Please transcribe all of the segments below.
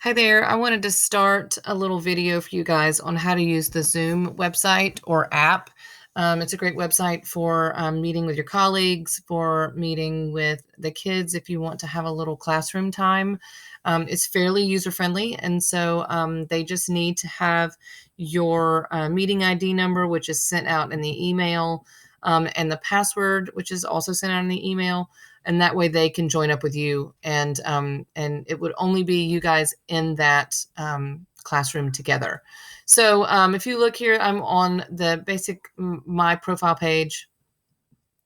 Hi there. I wanted to start a little video for you guys on how to use the Zoom website or app. It's a great website for meeting with your colleagues, for meeting with the kids if you want to have a little classroom time. It's fairly user-friendly, and so they just need to have your meeting ID number, which is sent out in the email, and the password, which is also sent out in the email, and that way they can join up with you, and it would only be you guys in that classroom together. So if you look here, I'm on the basic my profile page.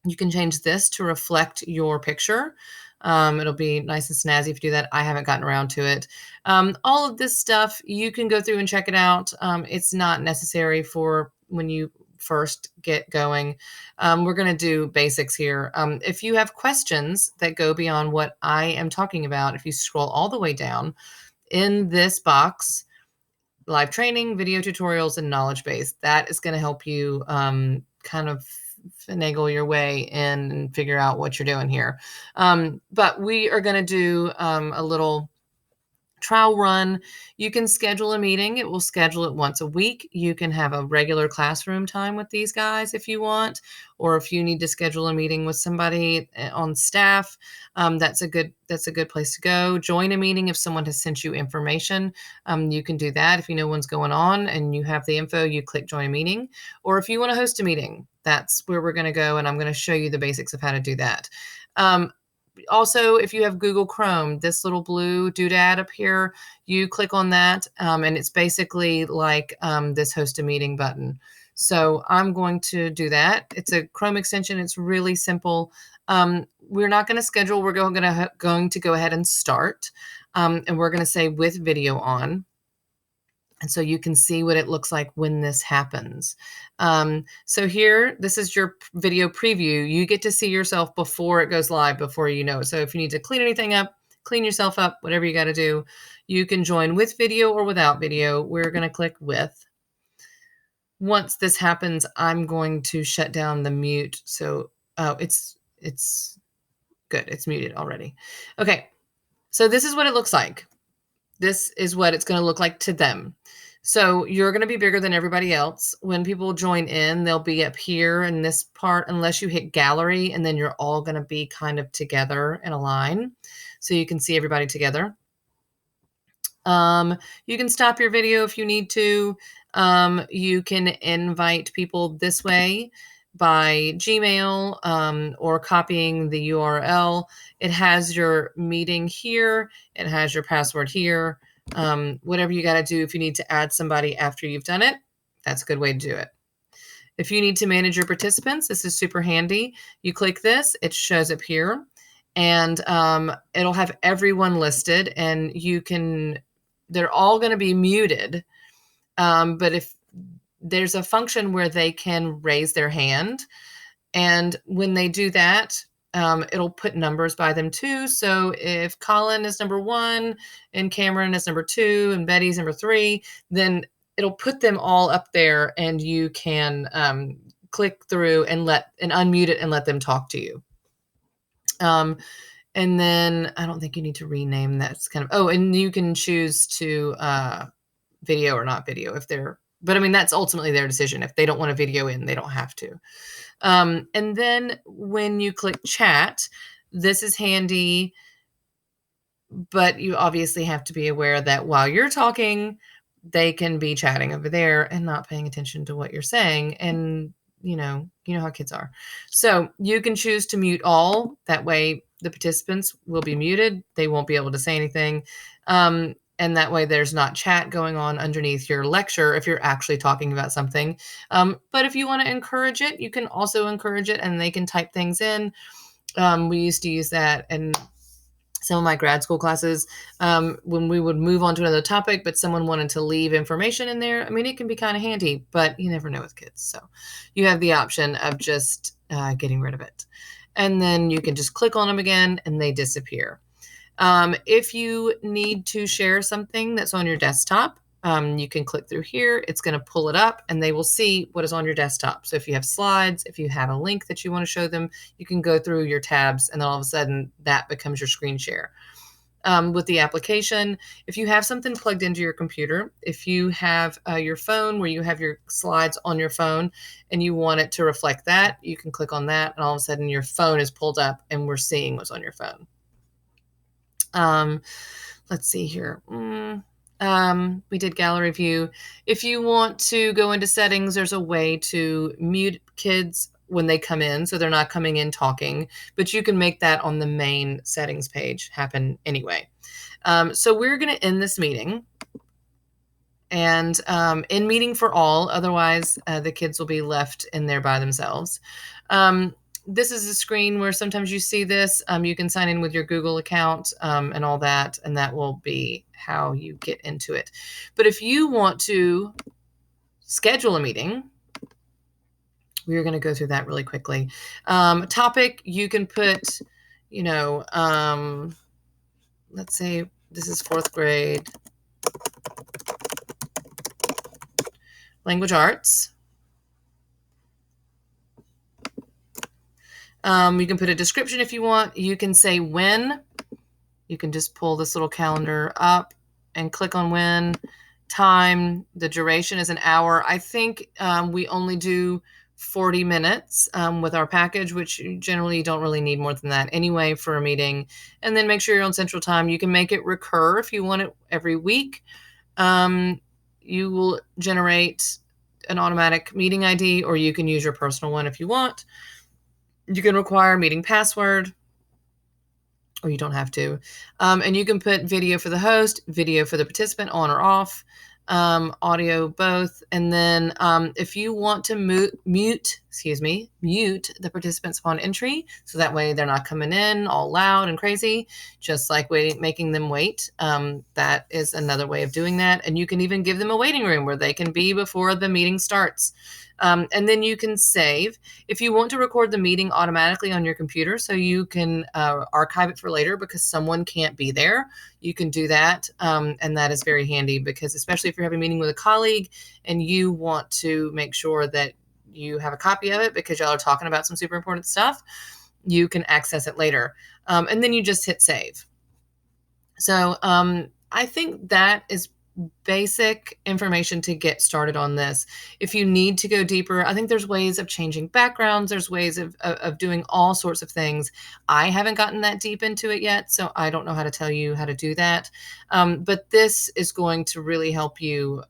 You can change this to reflect your picture. It'll be nice and snazzy if you do that. I haven't gotten around to it. All of this stuff, you can go through and check it out. It's not necessary for when you first get going. We're going to do basics here. If you have questions that go beyond what I am talking about, if you scroll all the way down in this box, live training, video tutorials, and knowledge base, that is going to help you kind of finagle your way in and figure out what you're doing here. But we are going to do a little trial run. You can schedule a meeting. It will schedule it once a week. You can have a regular classroom time with these guys if you want, or if you need to schedule a meeting with somebody on staff, that's a good place to go. Join a meeting if someone has sent you information. You can do that if you know what's going on and you have the info. You click join a meeting, or if you want to host a meeting, that's where we're going to go, and I'm going to show you the basics of how to do that. Also, if you have Google Chrome, this little blue doodad up here, you click on that, and it's basically like this host a meeting button. So I'm going to do that. It's a Chrome extension. It's really simple. We're not going to schedule. We're going to go ahead and start, and we're going to say with video on. And so you can see what it looks like when this happens. So here, this is your video preview. You get to see yourself before it goes live, before you know it. So if you need to clean anything up, clean yourself up, whatever you got to do, you can join with video or without video. We're going to click with. Once this happens, I'm going to shut down the mute. So it's good. It's muted already. Okay, so this is what it looks like. This is what it's going to look like to them. So you're going to be bigger than everybody else. When people join in, they'll be up here in this part, unless you hit gallery, and then you're all going to be kind of together in a line. So you can see everybody together. You can stop your video if you need to. You can invite people this way by Gmail or copying the URL. It has your meeting here. It has your password here. Whatever you got to do if you need to add somebody after you've done it, that's a good way to do it. If you need to manage your participants, this is super handy. You click this, it shows up here, and it'll have everyone listed, and they're all going to be muted. But if there's a function where they can raise their hand, and when they do that, it'll put numbers by them too. So if Colin is number 1 and Cameron is number 2 and Betty's number 3, then it'll put them all up there, and you can click through and unmute it and let them talk to you. And then I don't think you need to rename that. It's kind of, and you can choose to video or not video but I mean, that's ultimately their decision. If they don't want a video in, they don't have to. And then when you click chat, this is handy, but you obviously have to be aware that while you're talking, they can be chatting over there and not paying attention to what you're saying. And you know how kids are. So you can choose to mute all. That way the participants will be muted. They won't be able to say anything. And that way there's not chat going on underneath your lecture if you're actually talking about something. But if you want to encourage it, you can also encourage it, and they can type things in. We used to use that in some of my grad school classes when we would move on to another topic, but someone wanted to leave information in there. I mean, it can be kind of handy, but you never know with kids. So you have the option of just getting rid of it. And then you can just click on them again and they disappear. If you need to share something that's on your desktop, you can click through here. It's going to pull it up and they will see what is on your desktop. So if you have slides, if you have a link that you want to show them, you can go through your tabs and then all of a sudden that becomes your screen share. with the application. If you have something plugged into your computer, if you have your phone where you have your slides on your phone and you want it to reflect that, you can click on that and all of a sudden your phone is pulled up and we're seeing what's on your phone. Let's see here. We did gallery view. If you want to go into settings, there's a way to mute kids when they come in, so they're not coming in talking, but you can make that on the main settings page happen anyway. So we're going to end this meeting and in meeting for all, otherwise the kids will be left in there by themselves. This is a screen where sometimes you see this. You can sign in with your Google account and all that, and that will be how you get into it. But if you want to schedule a meeting, we're going to go through that really quickly. Topic, you can put, let's say this is 4th grade language arts. You can put a description if you want. You can say when. You can just pull this little calendar up and click on when. Time, the duration is an hour. I think we only do 40 minutes with our package, which generally you don't really need more than that anyway for a meeting. And then make sure you're on Central Time. You can make it recur if you want it every week. You will generate an automatic meeting ID, or you can use your personal one if you want. You can require a meeting password, or you don't have to. And you can put video for the host, video for the participant on or off, audio both. And then if you want to mute the participants upon entry, so that way they're not coming in all loud and crazy, just like making them wait. That is another way of doing that. And you can even give them a waiting room where they can be before the meeting starts. And then you can save. If you want to record the meeting automatically on your computer so you can archive it for later because someone can't be there, you can do that. And that is very handy because especially if you're having a meeting with a colleague and you want to make sure that you have a copy of it because y'all are talking about some super important stuff, you can access it later. And then you just hit save. So I think that is basic information to get started on this. If you need to go deeper, I think there's ways of changing backgrounds. There's ways of doing all sorts of things. I haven't gotten that deep into it yet, so I don't know how to tell you how to do that. But this is going to really help you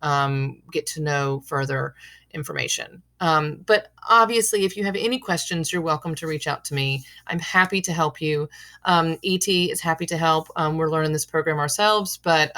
get to know further information. But obviously, if you have any questions, you're welcome to reach out to me. I'm happy to help you. ET is happy to help. We're learning this program ourselves, but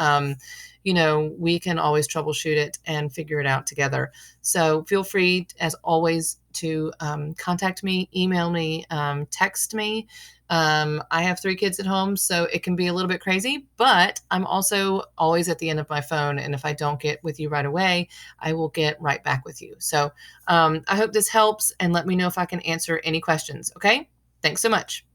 we can always troubleshoot it and figure it out together. So feel free, as always, to contact me, email me, text me. I have 3 kids at home, so it can be a little bit crazy, but I'm also always at the end of my phone. And if I don't get with you right away, I will get right back with you. So I hope this helps, and let me know if I can answer any questions. Okay? Thanks so much.